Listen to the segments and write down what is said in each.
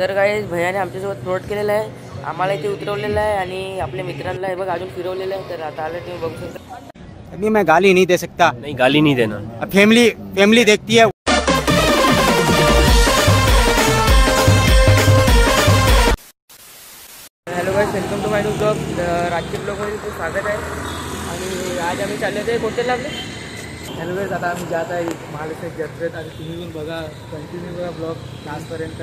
तर गाईज भैयाने आमच्यासोबत फ्रॉड केलेला आहे, आम्हाला इथे उतरवलेलं आहे आणि आपल्या मित्रांना हे बघ अजून फिरवलेलं आहे। तर आता आलं तुम्ही बघू शकता। अभी मैं गाली नहीं दे सकता। नहीं, गाली नहीं देना। फैमिली फैमिली देखती है। Hello guys, welcome to my new blog. राजकीय ब्लॉगमध्ये खूप स्वागत आहे आणि आज आम्ही चालले होते हॉटेलला आपले। हॅलो गाईज, आता आम्ही जात आहे महाराष्ट्र जत्रेत आणि तुम्ही पण बघा, कंटिन्यू बघा ब्लॉग लास्टपर्यंत।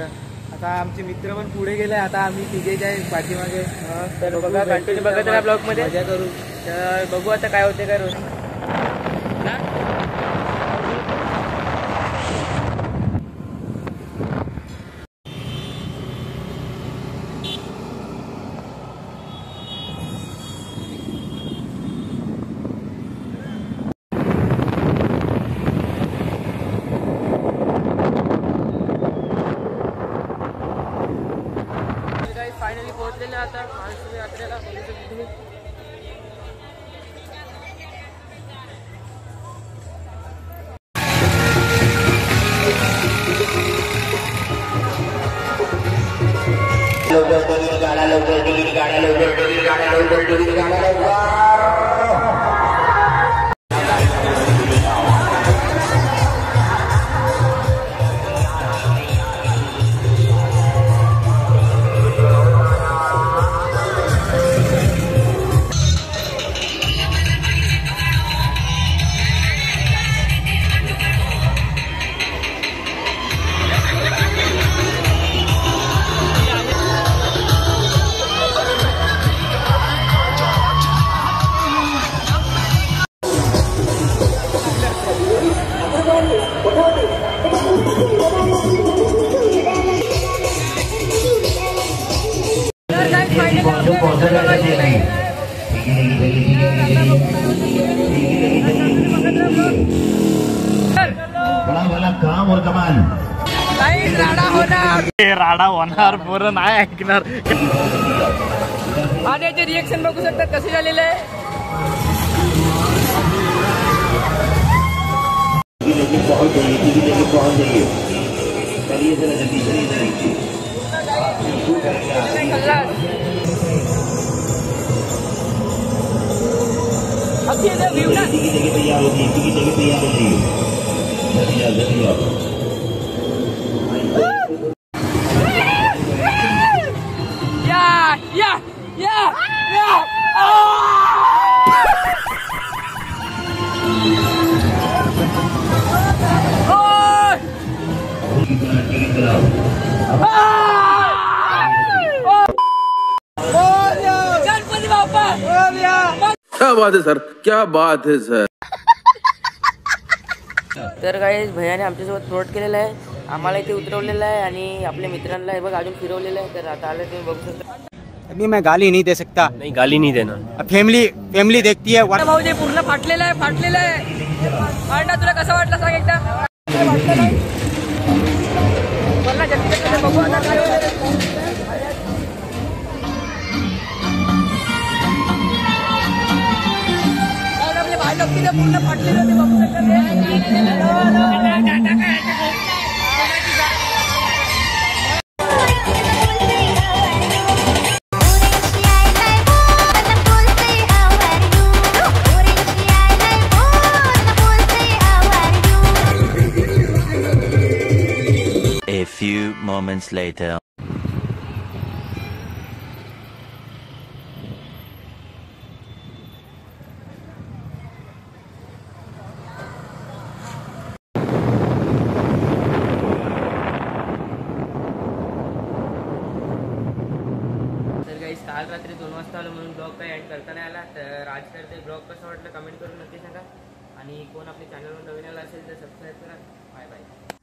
आता आमचे मित्र पण पुढे गेले, आता आम्ही तिघेच आहे पाठीमागे। तर बघा, कंटिन्यू बघत राहा ब्लॉगमध्ये, मजा करू। तर बघू आता काय होते काय रोज। फायनली पोहोचलेले आता महाराष्ट्र यात्रेला। बघू शकता तुम्ही। बड़ा वाला काम और कमाल राडा होणार, बरं नाही ऐकणार। आणि याचे रिएक्शन बघू शकता कसे झालेले आहे। पहुंच जाइए करिए जरा जल्दी, करिए तैयार होगी, तैयार होगी, जल्दी आओ। क्या बात है सर, क्या बात है सर। तर गाईज भैयाने आमच्यासोबत फ्रॉड केलेला आहे, आम्हाला इथे उतरवलेलं आहे आणि आपल्या मित्रांना हे बघ अजून फिरवलेलं आहे। तर आता आलं तुम्ही बघू शकता। अभी मैं गाली नहीं दे सकता। नहीं, गाली नहीं देना। फैमिली फैमिली देखती है। भाऊ जे पूर्ण फाटलेलं आहे, फाटलेलं आहे। फाडला तुला कसं वाटलं सांग एकदा। मला जल्दी बघू आता काय होतं। पूर्ण फाटलेलं ते बघू A few moments later. काल रात्री 2 वाजता आलो म्हणून ब्लॉग काही एंड करता नाही आला। तर आज तर ते ब्लॉग कसं वाटलं कमेंट करून नक्की सांगा आणि कोण आपल्या चॅनलवर नवीन आला असेल तर सबस्क्राईब करा। Bye bye.